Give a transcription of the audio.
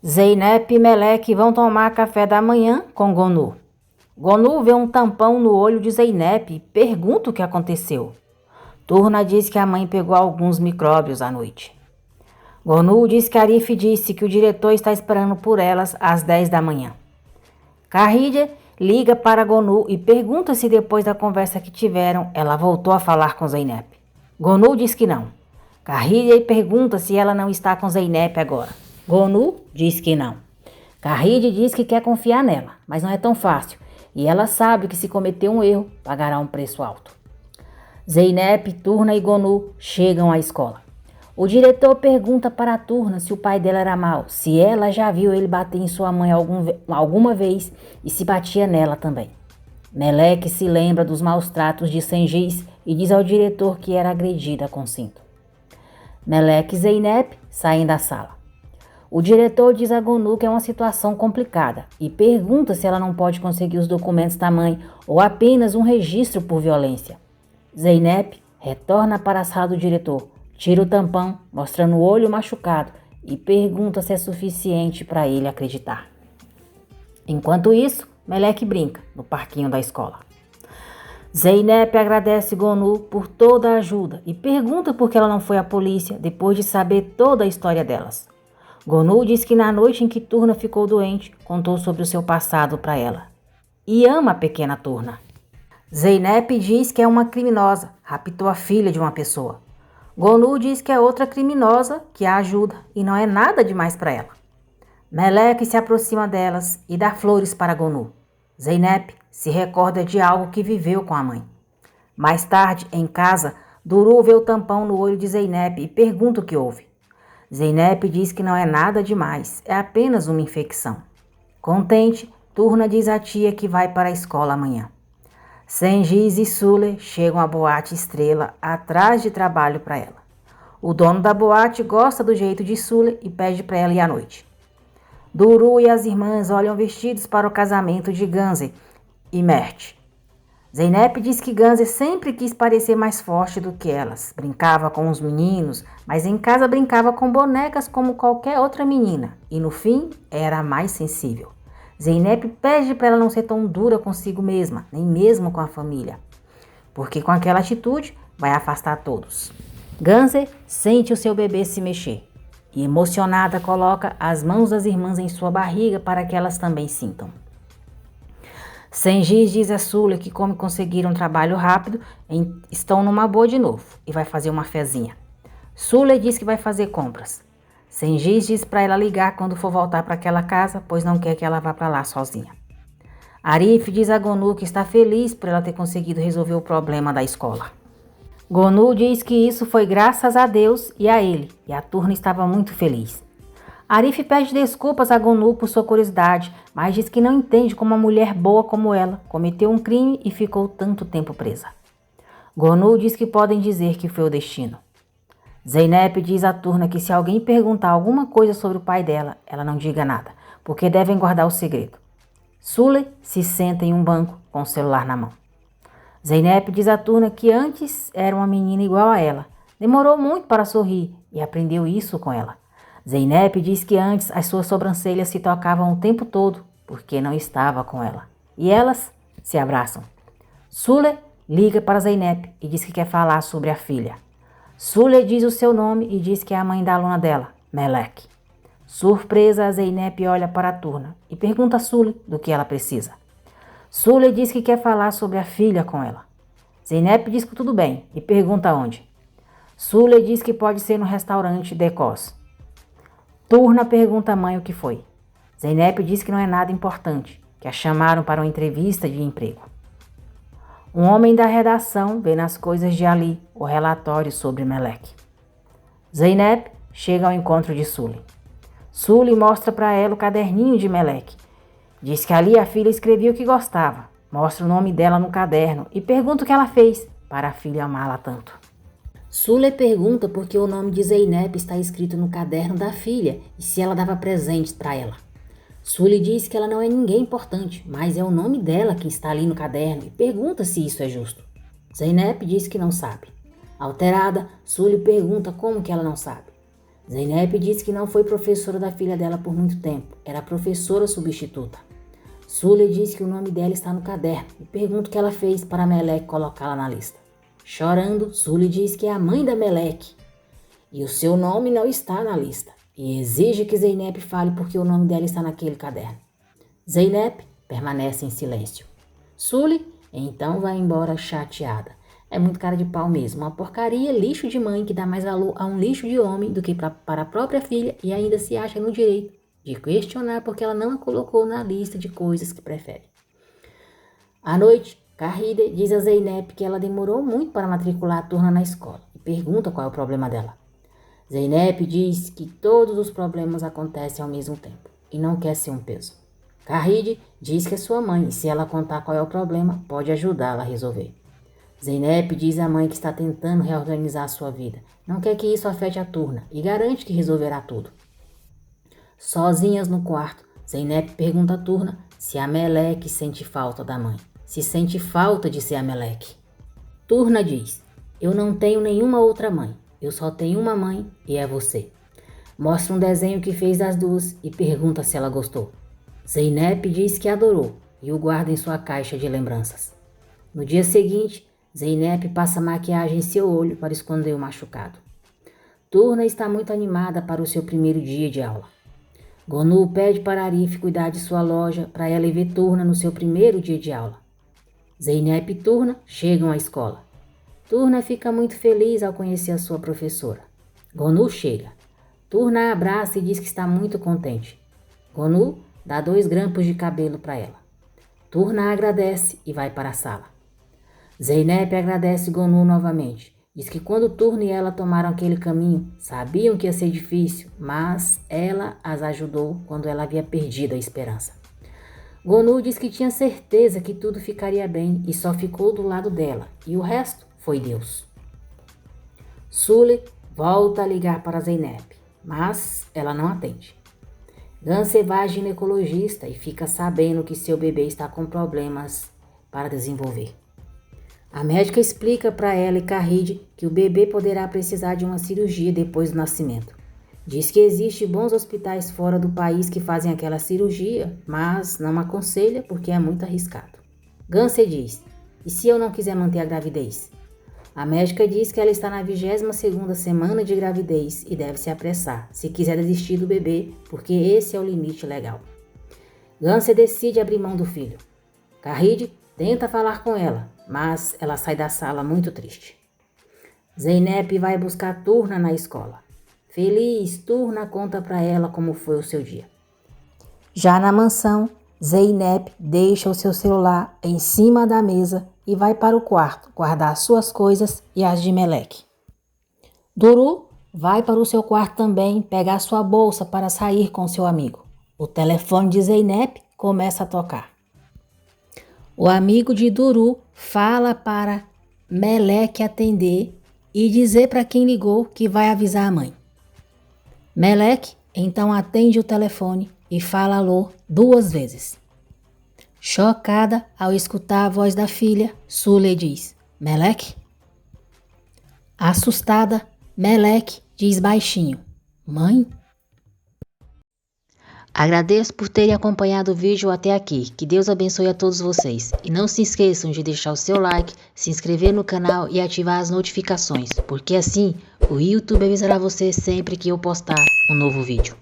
Zeynep e Meleque vão tomar café da manhã com Gonu. Gonu vê um tampão no olho de Zeynep e pergunta o que aconteceu. Turna diz que a mãe pegou alguns micróbios à noite. Gonu diz que Arif disse que o diretor está esperando por elas às 10 da manhã. Carrídia liga para Gonu e pergunta se depois da conversa que tiveram, ela voltou a falar com Zeynep. Gonu diz que não. Carrídia pergunta se ela não está com Zeynep agora. Gonu diz que não. Carrídia diz que quer confiar nela, mas não é tão fácil. E ela sabe que se cometer um erro, pagará um preço alto. Zeynep, Turna e Gonu chegam à escola. O diretor pergunta para a Turna se o pai dela era mau, se ela já viu ele bater em sua mãe alguma vez e se batia nela também. Meleque se lembra dos maus tratos de Sengiz e diz ao diretor que era agredida com cinto. Meleque e Zeynep saem da sala. O diretor diz a Gonu que é uma situação complicada e pergunta se ela não pode conseguir os documentos da mãe ou apenas um registro por violência. Zeynep retorna para a sala do diretor, tira o tampão, mostrando o olho machucado e pergunta se é suficiente para ele acreditar. Enquanto isso, Meleque brinca no parquinho da escola. Zeynep agradece Gonu por toda a ajuda e pergunta por que ela não foi à polícia depois de saber toda a história delas. Gonu diz que na noite em que Turna ficou doente, contou sobre o seu passado para ela. E ama a pequena Turna. Zeynep diz que é uma criminosa, raptou a filha de uma pessoa. Gonu diz que é outra criminosa que a ajuda e não é nada demais para ela. Meleque se aproxima delas e dá flores para Gonu. Zeynep se recorda de algo que viveu com a mãe. Mais tarde, em casa, Duru vê o tampão no olho de Zeynep e pergunta o que houve. Zeynep diz que não é nada demais, é apenas uma infecção. Contente, Turna diz à tia que vai para a escola amanhã. Sengiz e Sule chegam à boate Estrela atrás de trabalho para ela. O dono da boate gosta do jeito de Sule e pede para ela ir à noite. Duru e as irmãs olham vestidos para o casamento de Ganze e Mert. Zeynep diz que Ganze sempre quis parecer mais forte do que elas. Brincava com os meninos, mas em casa brincava com bonecas como qualquer outra menina. E no fim, era a mais sensível. Zeynep pede para ela não ser tão dura consigo mesma, nem mesmo com a família. Porque com aquela atitude, vai afastar todos. Ganze sente o seu bebê se mexer. E emocionada coloca as mãos das irmãs em sua barriga para que elas também sintam. Sengiz diz a Sule que como conseguiram um trabalho rápido, estão numa boa de novo e vai fazer uma fezinha. Sule diz que vai fazer compras. Sengiz diz para ela ligar quando for voltar para aquela casa, pois não quer que ela vá para lá sozinha. Arif diz a Gonu que está feliz por ela ter conseguido resolver o problema da escola. Gonu diz que isso foi graças a Deus e a ele, e a Turna estava muito feliz. Arif pede desculpas a Gonu por sua curiosidade, mas diz que não entende como uma mulher boa como ela cometeu um crime e ficou tanto tempo presa. Gonu diz que podem dizer que foi o destino. Zeynep diz a Turna que se alguém perguntar alguma coisa sobre o pai dela, ela não diga nada, porque devem guardar o segredo. Sule se senta em um banco com o celular na mão. Zeynep diz a Turna que antes era uma menina igual a ela. Demorou muito para sorrir e aprendeu isso com ela. Zeynep diz que antes as suas sobrancelhas se tocavam o tempo todo porque não estava com ela. E elas se abraçam. Sule liga para Zeynep e diz que quer falar sobre a filha. Sule diz o seu nome e diz que é a mãe da aluna dela, Meleque. Surpresa, Zeynep olha para a Turna e pergunta a Sule do que ela precisa. Sule diz que quer falar sobre a filha com ela. Zeynep diz que tudo bem e pergunta onde. Sule diz que pode ser no restaurante Decos. Turna pergunta à mãe o que foi. Zeynep diz que não é nada importante, que a chamaram para uma entrevista de emprego. Um homem da redação vê nas coisas de Ali o relatório sobre Meleque. Zeynep chega ao encontro de Sule. Sule mostra para ela o caderninho de Meleque. Diz que ali a filha escrevia o que gostava, mostra o nome dela no caderno e pergunta o que ela fez para a filha amá-la tanto. Sule pergunta por que o nome de Zeynep está escrito no caderno da filha e se ela dava presentes para ela. Sule diz que ela não é ninguém importante, mas é o nome dela que está ali no caderno e pergunta se isso é justo. Zeynep diz que não sabe. Alterada, Sule pergunta como que ela não sabe. Zeynep disse que não foi professora da filha dela por muito tempo, era professora substituta. Sule diz que o nome dela está no caderno e pergunta o que ela fez para Meleque colocá-la na lista. Chorando, Sule diz que é a mãe da Meleque e o seu nome não está na lista e exige que Zeynep fale porque o nome dela está naquele caderno. Zeynep permanece em silêncio. Sule então vai embora chateada. É muito cara de pau mesmo, uma porcaria, lixo de mãe que dá mais valor a um lixo de homem do que para a própria filha e ainda se acha no direito de questionar porque ela não a colocou na lista de coisas que prefere. À noite, Carride diz a Zeynep que ela demorou muito para matricular a turma na escola e pergunta qual é o problema dela. Zeynep diz que todos os problemas acontecem ao mesmo tempo e não quer ser um peso. Carride diz que é sua mãe e se ela contar qual é o problema, pode ajudá-la a resolver. Zeynep diz à mãe que está tentando reorganizar a sua vida, não quer que isso afete a turma e garante que resolverá tudo. Sozinhas no quarto, Zeynep pergunta à turma se a Meleque sente falta da mãe, se sente falta de ser a Meleque. Turna diz, eu não tenho nenhuma outra mãe, eu só tenho uma mãe e é você. Mostra um desenho que fez das duas e pergunta se ela gostou. Zeynep diz que adorou e o guarda em sua caixa de lembranças. No dia seguinte, Zeynep passa maquiagem em seu olho para esconder o machucado. Turna está muito animada para o seu primeiro dia de aula. Gonu pede para Arif cuidar de sua loja para ela ir ver Turna no seu primeiro dia de aula. Zeynep e Turna chegam à escola. Turna fica muito feliz ao conhecer a sua professora. Gonu chega. Turna a abraça e diz que está muito contente. Gonu dá 2 grampos de cabelo para ela. Turna agradece e vai para a sala. Zeynep agradece Gonu novamente. Diz que quando Turna e ela tomaram aquele caminho, sabiam que ia ser difícil, mas ela as ajudou quando ela havia perdido a esperança. Gonu diz que tinha certeza que tudo ficaria bem e só ficou do lado dela, e o resto foi Deus. Sule volta a ligar para Zeynep, mas ela não atende. Ganse vai à ginecologista e fica sabendo que seu bebê está com problemas para desenvolver. A médica explica para ela e Carride que o bebê poderá precisar de uma cirurgia depois do nascimento. Diz que existem bons hospitais fora do país que fazem aquela cirurgia, mas não aconselha porque é muito arriscado. Ganse diz, e se eu não quiser manter a gravidez? A médica diz que ela está na 22ª semana de gravidez e deve se apressar, se quiser desistir do bebê, porque esse é o limite legal. Ganse decide abrir mão do filho. Carride tenta falar com ela, mas ela sai da sala muito triste. Zeynep vai buscar Turna na escola. Feliz, Turna conta para ela como foi o seu dia. Já na mansão, Zeynep deixa o seu celular em cima da mesa e vai para o quarto guardar suas coisas e as de Meleque. Duru vai para o seu quarto também pegar sua bolsa para sair com seu amigo. O telefone de Zeynep começa a tocar. O amigo de Duru fala para Meleque atender e dizer para quem ligou que vai avisar a mãe. Meleque então atende o telefone e fala alô 2 vezes. Chocada ao escutar a voz da filha, Sule diz, Meleque? Assustada, Meleque diz baixinho, mãe? Agradeço por terem acompanhado o vídeo até aqui. Que Deus abençoe a todos vocês. E não se esqueçam de deixar o seu like, se inscrever no canal e ativar as notificações, porque assim o YouTube avisará você sempre que eu postar um novo vídeo.